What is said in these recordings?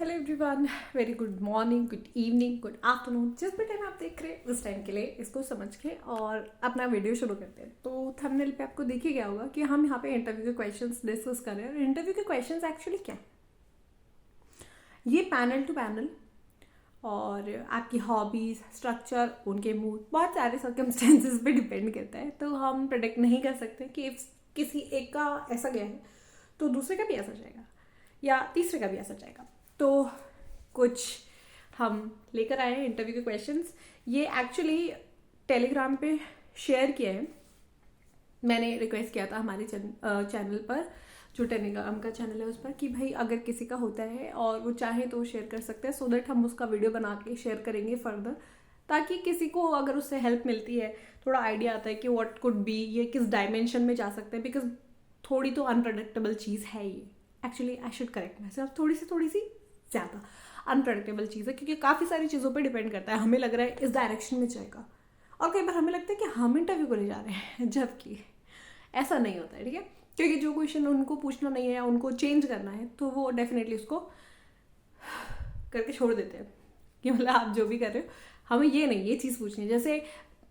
Hello everyone, very good morning, good evening, good afternoon, जिस भी time आप देख रहे हैं उस टाइम के लिए इसको समझ के और अपना वीडियो शुरू करते हैं। तो थंबनेल पे आपको दिख ही गया होगा कि हम यहाँ पे इंटरव्यू के क्वेश्चंस डिस्कस कर रहे हैं। और इंटरव्यू के क्वेश्चंस एक्चुअली क्या है, ये पैनल टू पैनल और आपकी हॉबीज़, स्ट्रक्चर, उनके मूड, बहुत सारे सर्कमस्टेंसेस पे डिपेंड करता है। तो हम प्रेडिक्ट नहीं कर सकते कि इफ किसी एक का ऐसा गया है तो दूसरे का भी ऐसा जाएगा या तीसरे का भी ऐसा जाएगा। तो कुछ हम लेकर आए हैं इंटरव्यू के क्वेश्चंस। ये एक्चुअली टेलीग्राम पे शेयर किया है, मैंने रिक्वेस्ट किया था हमारे चैनल पर, जो टेलीग्राम का चैनल है उस पर, कि भाई अगर किसी का होता है और वो चाहे तो शेयर कर सकते हैं, सो दैट हम उसका वीडियो बना के शेयर करेंगे फर्दर, ताकि किसी को अगर उससे हेल्प मिलती है, थोड़ा आइडिया आता है कि व्हाट कुड बी, ये किस डायमेंशन में जा सकते हैं। बिकॉज थोड़ी तो अनप्रडिक्टेबल चीज़ है ये। Actually I should correct my self, थोड़ी सी ज़्यादा अनप्रडिक्टेबल चीज़ है, क्योंकि काफ़ी सारी चीज़ों पे डिपेंड करता है। हमें लग रहा है इस डायरेक्शन में जाएगा और कई बार हमें लगता है कि हम इंटरव्यू को ले जा रहे हैं, जबकि ऐसा नहीं होता है। ठीक है, क्योंकि जो क्वेश्चन उनको पूछना नहीं है या उनको चेंज करना है तो वो डेफिनेटली उसको करके छोड़ देते हैं कि मतलब आप जो भी कर रहे हो हमें ये नहीं, ये चीज़ पूछनी है। जैसे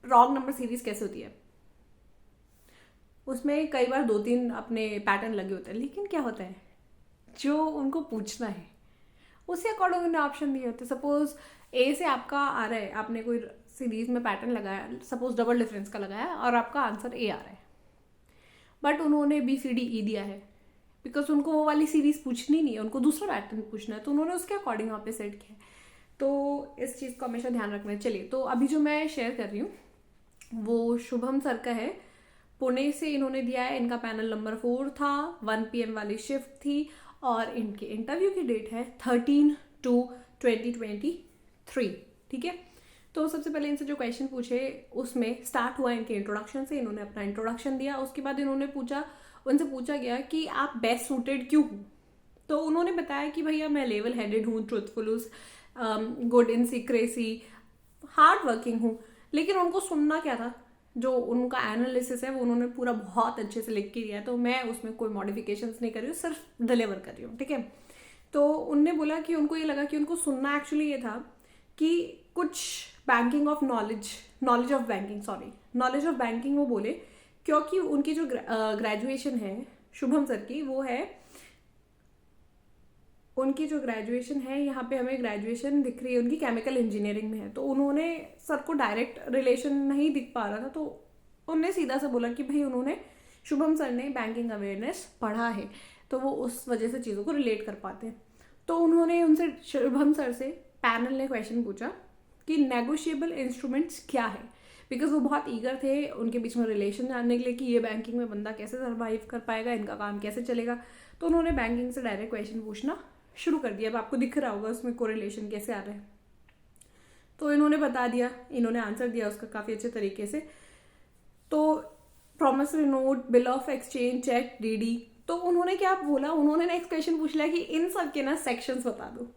रॉन्ग नंबर सीरीज कैसे होती है, उसमें कई बार 2-3 अपने पैटर्न लगे होते हैं, लेकिन क्या होता है जो उनको पूछना है उसी अकॉर्डिंग उन्हें ऑप्शन दिए होते हैं। सपोज ए से आपका आ रहा है, आपने कोई सीरीज में पैटर्न लगाया, सपोज डबल डिफरेंस का लगाया और आपका आंसर ए आ रहा है, बट उन्होंने BCDE दिया है, बिकॉज उनको वो वाली सीरीज पूछनी नहीं है, उनको दूसरा पैटर्न पूछना है, तो उन्होंने उसके अकॉर्डिंग वहाँ पे सेट किया है। तो इस चीज़ को हमेशा ध्यान रखना है। चलिए, तो अभी जो मैं शेयर कर रही हूँ वो शुभम सर का है, पुणे से इन्होंने दिया है। इनका पैनल नंबर 4 था, 1 PM वाली शिफ्ट थी और इनके इंटरव्यू की डेट है 13/2/2023। ठीक है, तो सबसे पहले इनसे जो क्वेश्चन पूछे उसमें स्टार्ट हुआ इनके इंट्रोडक्शन से। इन्होंने अपना इंट्रोडक्शन दिया, उसके बाद उनसे पूछा गया कि आप बेस्ट सूटेड क्यों हो। तो उन्होंने बताया कि भैया मैं लेवल हेडेड हूँ, truthful, good in secrecy, hard working हूँ। लेकिन उनको सुनना क्या था, जो उनका एनालिसिस है वो उन्होंने पूरा बहुत अच्छे से लिख के दिया, तो मैं उसमें कोई मॉडिफिकेशंस नहीं कर रही हूँ, सिर्फ डिलीवर कर रही हूँ। ठीक है, तो उनने बोला कि उनको ये लगा कि उनको सुनना एक्चुअली ये था कि कुछ banking of knowledge of banking वो बोले, क्योंकि उनकी जो ग्रेजुएशन है शुभम सर की, वो है, उनकी जो ग्रेजुएशन है, यहाँ पे हमें ग्रेजुएशन दिख रही है उनकी केमिकल इंजीनियरिंग में है। तो उन्होंने सर को डायरेक्ट रिलेशन नहीं दिख पा रहा था, तो उन्होंने सीधा से बोला कि भाई उन्होंने, शुभम सर ने बैंकिंग अवेयरनेस पढ़ा है, तो वो उस वजह से चीज़ों को रिलेट कर पाते हैं। तो उन्होंने उनसे, शुभम सर से पैनल ने क्वेश्चन पूछा कि नेगोशिएबल इंस्ट्रूमेंट्स क्या है, बिकॉज वो बहुत ईगर थे उनके बीच में रिलेशन जानने के लिए कि ये बैंकिंग में बंदा कैसे सर्वाइव कर पाएगा, इनका काम कैसे चलेगा। तो उन्होंने बैंकिंग से डायरेक्ट क्वेश्चन पूछना शुरू कर दिया। अब आपको दिख रहा होगा उसमें कोरिलेशन कैसे आ रहा है, तो इन्होंने बता दिया, इन्होंने आंसर दिया उसका काफ़ी अच्छे तरीके से। तो promissory note, bill of exchange, cheque, DD, तो उन्होंने क्या बोला, उन्होंने नेक्स्ट क्वेश्चन पूछ लिया कि इन सब के ना सेक्शंस बता दो।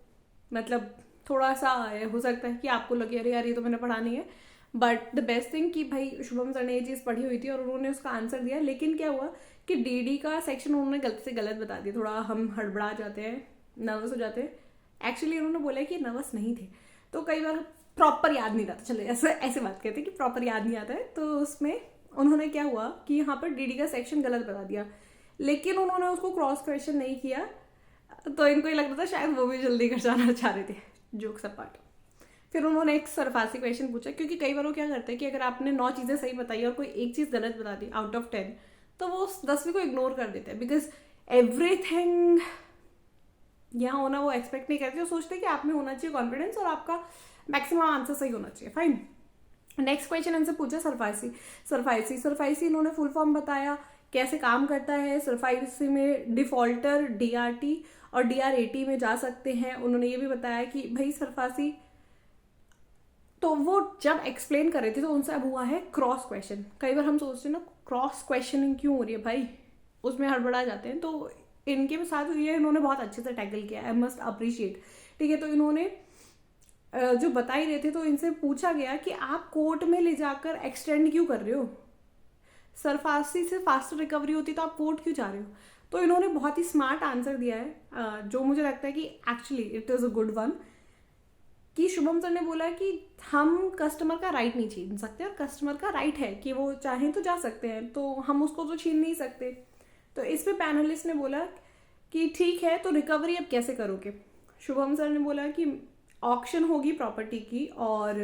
मतलब थोड़ा सा हो सकता है कि आपको लगे अरे यार ये तो मैंने पढ़ा नहीं है, बट द बेस्ट थिंग कि भाई शुभम सर ने ये चीज़ पढ़ी हुई थी और उन्होंने उसका आंसर दिया। लेकिन क्या हुआ कि DD का सेक्शन उन्होंने गलत से गलत बता दिया, थोड़ा हम हड़बड़ा जाते हैं, नर्वस हो जाते हैं। एक्चुअली उन्होंने बोला कि नर्वस नहीं थे, तो कई बार प्रॉपर याद नहीं रहता, चले ऐसे बात कहते हैं कि प्रॉपर याद नहीं आता है। तो उसमें उन्होंने क्या हुआ कि यहाँ पर DD का सेक्शन गलत बता दिया, लेकिन उन्होंने उसको क्रॉस क्वेश्चन नहीं किया, तो इनको ये लगता था शायद वो भी जल्दी कर जाना चाह रहे थे, जोक्स अपार्ट। फिर उन्होंने एक सरफासी क्वेश्चन पूछा, क्योंकि कई बार वो क्या करते हैं कि अगर आपने 9 चीज़ें सही बताई और कोई एक चीज़ गलत बता दी आउट ऑफ 10, तो वो उस 10वीं को इग्नोर कर देते हैं, बिकॉज एवरीथिंग यहाँ होना वो एक्सपेक्ट नहीं करते। वो सोचते हैं कि आप में होना चाहिए कॉन्फिडेंस और आपका मैक्सिमम आंसर सही होना चाहिए। फाइन, नेक्स्ट क्वेश्चन इनसे पूछा सरफाइसी इन्होंने फुल फॉर्म बताया, कैसे काम करता है। सरफाइसी में डिफॉल्टर, DRT और DRAT में जा सकते हैं। उन्होंने ये भी बताया कि भाई सरफासी, तो वो जब एक्सप्लेन कर रहे थे तो उनसे अब हुआ है क्रॉस क्वेश्चन। कई बार हम सोचते हैं ना क्रॉस क्वेश्चनिंग क्यों हो रही है भाई, उसमें हड़बड़ा जाते हैं। तो इनके साथ ये इन्होंने बहुत अच्छे से टैकल किया, आई मस्ट अप्रिशिएट। ठीक है, तो इन्होंने जो बता ही रहे थे, तो इनसे पूछा गया कि आप कोर्ट में ले जाकर एक्सटेंड क्यों कर रहे हो, सरफासी से फास्टर रिकवरी होती तो आप कोर्ट क्यों जा रहे हो। तो इन्होंने बहुत ही स्मार्ट आंसर दिया है, जो मुझे लगता है कि actually it is a good one, कि शुभम सर ने बोला कि हम कस्टमर का राइट नहीं छीन सकते और कस्टमर का राइट है कि वो चाहें तो जा सकते हैं, तो हम उसको तो छीन नहीं सकते। तो इस पे पैनलिस्ट ने बोला कि ठीक है, तो रिकवरी अब कैसे करोगे। शुभम सर ने बोला कि ऑक्शन होगी प्रॉपर्टी की, और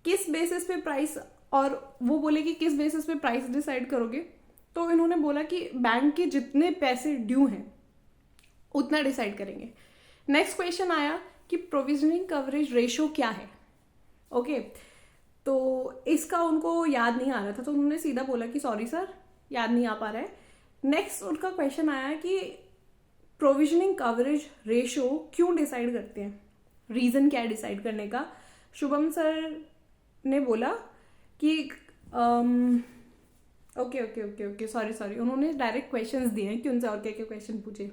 किस बेसिस पे प्राइस, और वो बोले कि किस बेसिस पे प्राइस डिसाइड करोगे। तो इन्होंने बोला कि बैंक के जितने पैसे ड्यू हैं उतना डिसाइड करेंगे। नेक्स्ट क्वेश्चन आया कि प्रोविजनिंग कवरेज रेशो क्या है। ओके, तो इसका उनको याद नहीं आ रहा था, तो उन्होंने सीधा बोला कि सॉरी सर, याद नहीं आ पा रहा है। नेक्स्ट उनका क्वेश्चन आया कि प्रोविजनिंग कवरेज रेशो क्यों डिसाइड करते हैं, रीज़न क्या है डिसाइड करने का। शुभम सर ने बोला कि ओके सॉरी, उन्होंने डायरेक्ट क्वेश्चंस दिए हैं कि उनसे और क्या क्या क्वेश्चन पूछे।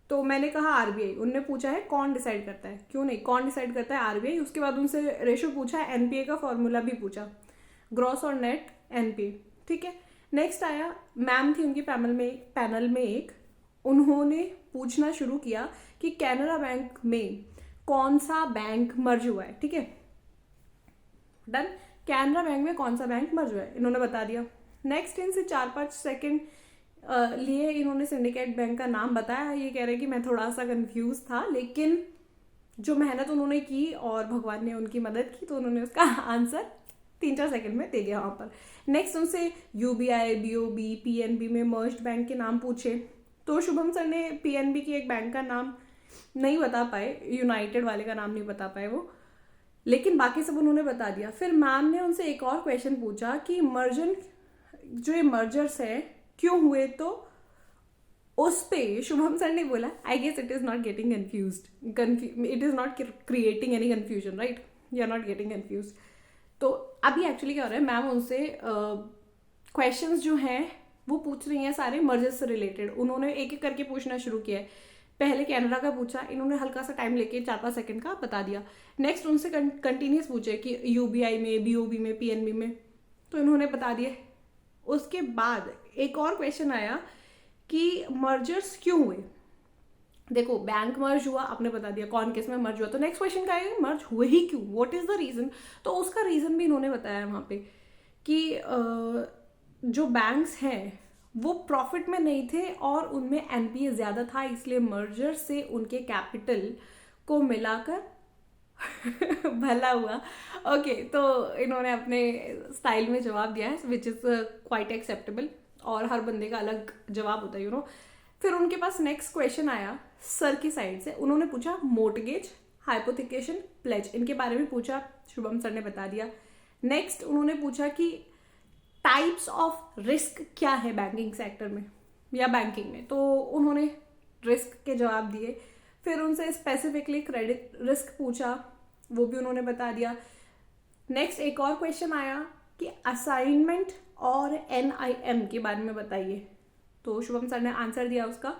तो मैंने कहा आरबीआई, उनने पूछा है कौन डिसाइड करता है, क्यों नहीं, कौन डिसाइड करता है आरबीआई। उसके बाद उनसे रेशो पूछा, एनपीए का फॉर्मूला भी पूछा, ग्रॉस और नेट एनपीए, ठीक है। नेक्स्ट आया, मैम थी उनकी पैनल में एक, उन्होंने पूछना शुरू किया कि कैनरा बैंक में कौन सा बैंक मर्ज हुआ है, ठीक है, डन। कैनरा बैंक में कौन सा बैंक मर्ज हुआ है इन्होंने बता दिया। नेक्स्ट इनसे 4-5 सेकेंड लिए इन्होंने सिंडिकेट बैंक का नाम बताया। ये कह रहे हैं कि मैं थोड़ा सा कंफ्यूज था, लेकिन जो मेहनत उन्होंने की और भगवान ने उनकी मदद की, तो उन्होंने उसका आंसर 3-4 सेकेंड में दे दिया वहाँ पर। नेक्स्ट उनसे यूबीआई, बीओबी, पीएनबी में मर्ज्ड बैंक के नाम पूछे, तो शुभम सर ने पीएनबी की एक बैंक का नाम नहीं बता पाए, यूनाइटेड वाले का नाम नहीं बता पाए वो, लेकिन बाकी सब उन्होंने बता दिया। फिर मैम ने उनसे एक और क्वेश्चन पूछा कि जो ये मर्जर्स है क्यों हुए, तो उस पे शुभम सर ने बोला I guess it is not getting confused, it is not creating any confusion, right, you are not getting confused. तो अभी एक्चुअली क्या हो रहा है, मैम उनसे क्वेश्चंस जो हैं वो पूछ रही हैं सारे मर्जर्स से रिलेटेड। उन्होंने एक एक करके पूछना शुरू किया है। पहले कैनरा का पूछा, इन्होंने हल्का सा टाइम लेके 4-5 सेकंड का बता दिया। नेक्स्ट उनसे कंटिन्यूस पूछे कि यूबीआई में, बीओबी में, पीएनबी में, तो इन्होंने बता दिए। उसके बाद एक और क्वेश्चन आया कि मर्जर्स क्यों हुए। देखो, बैंक मर्ज हुआ, आपने बता दिया कौन किस में मर्ज हुआ, तो नेक्स्ट क्वेश्चन का है मर्ज हुए ही क्यों, व्हाट इज द रीजन। तो उसका रीजन भी इन्होंने बताया वहाँ पे कि जो बैंक्स हैं वो प्रॉफिट में नहीं थे और उनमें एनपीए ज़्यादा था, इसलिए मर्जर से उनके कैपिटल को मिलाकर भला हुआ। ओके, तो इन्होंने अपने स्टाइल में जवाब दिया है, विच इज़ क्वाइट एक्सेप्टेबल, और हर बंदे का अलग जवाब होता है, यू नो। फिर उनके पास नेक्स्ट क्वेश्चन आया सर की साइड से, उन्होंने पूछा मोर्टगेज, हाइपोथिकेशन, प्लेज, इनके बारे में पूछा, शुभम सर ने बता दिया। नेक्स्ट उन्होंने पूछा कि टाइप्स ऑफ रिस्क क्या है बैंकिंग सेक्टर में या बैंकिंग में, तो उन्होंने रिस्क के जवाब दिए। फिर उनसे स्पेसिफिकली क्रेडिट रिस्क पूछा, वो भी उन्होंने बता दिया। नेक्स्ट एक और क्वेश्चन आया कि असाइनमेंट और एनआईएम के बारे में बताइए, तो शुभम सर ने आंसर दिया उसका।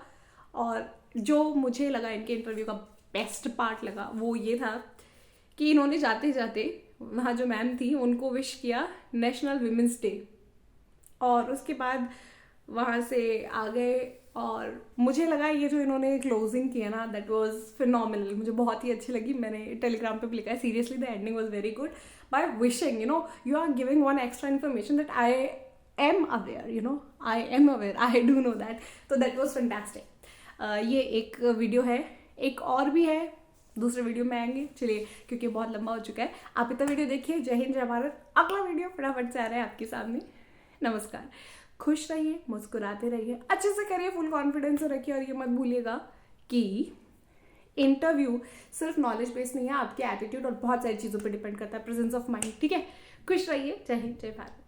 और जो मुझे लगा इनके इंटरव्यू का बेस्ट पार्ट लगा वो ये था कि इन्होंने जाते जाते वहाँ जो मैम थी उनको विश किया नेशनल विमेंस डे, और उसके बाद वहाँ से आ गए। और मुझे लगा ये जो इन्होंने क्लोजिंग किया ना, दैट वाज फिनोमिनल, मुझे बहुत ही अच्छी लगी। मैंने टेलीग्राम पे भी लिखा है, seriously the ending was very good. By wishing, you are giving one extra information that I am aware, I am aware, I do know that, तो दैट वाज फैंटास्टिक। ये एक वीडियो है, एक और भी है, दूसरे वीडियो में आएंगे। चलिए, क्योंकि बहुत लंबा हो चुका है, आप इतना वीडियो देखिए। जय हिंद, जय भारत। अगला वीडियो फटाफट से आ रहा है आपके सामने। नमस्कार, खुश रहिए, मुस्कुराते रहिए, अच्छे से करिए, फुल कॉन्फिडेंस से रखिए, और ये मत भूलिएगा कि इंटरव्यू सिर्फ नॉलेज बेस्ड नहीं है, आपके एटीट्यूड और बहुत सारी चीज़ों पर डिपेंड करता है, प्रेजेंस ऑफ माइंड, ठीक है। खुश रहिए, जय हिंद, जय भारत।